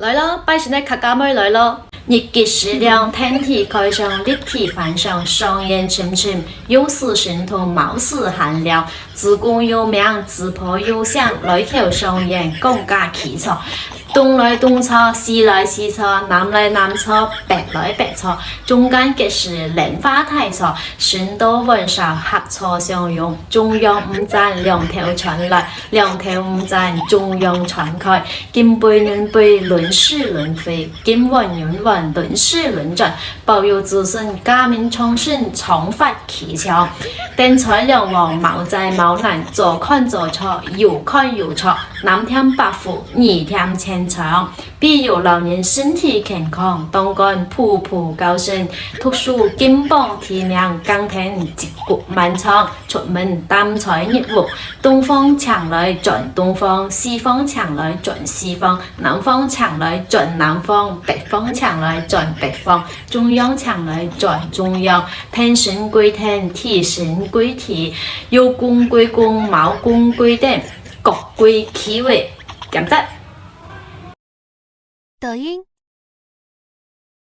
来咯，拜神的客家妹来咯！日结时亮，天体开上，立体繁盛，双眼沉沉，有丝神通，貌似寒凉。自古有名，自破有响，来条双眼，更加奇错。东来东错，西来西错，南来南错，北来北错，中间结时莲花太错，神多文少合错相用，中央五赞两条传来，两条五赞中央传开，金杯银杯轮世轮飞，金碗银碗轮世轮转，保佑子孙家民昌盛，长发奇强。天才两王毛在毛难，左看左错，右看右错，南添百福，二添千长。庇佑老人身体健康，当官步步高升，读书金榜题名，耕田一谷满仓，出门担财入户。东方抢来转东方，西方抢来转西方，南方抢来转南方，北方抢来转北方，中央抢来转中央。天神归天，地神归地，有功归功，冇功归德，各归其位。感谢。抖音。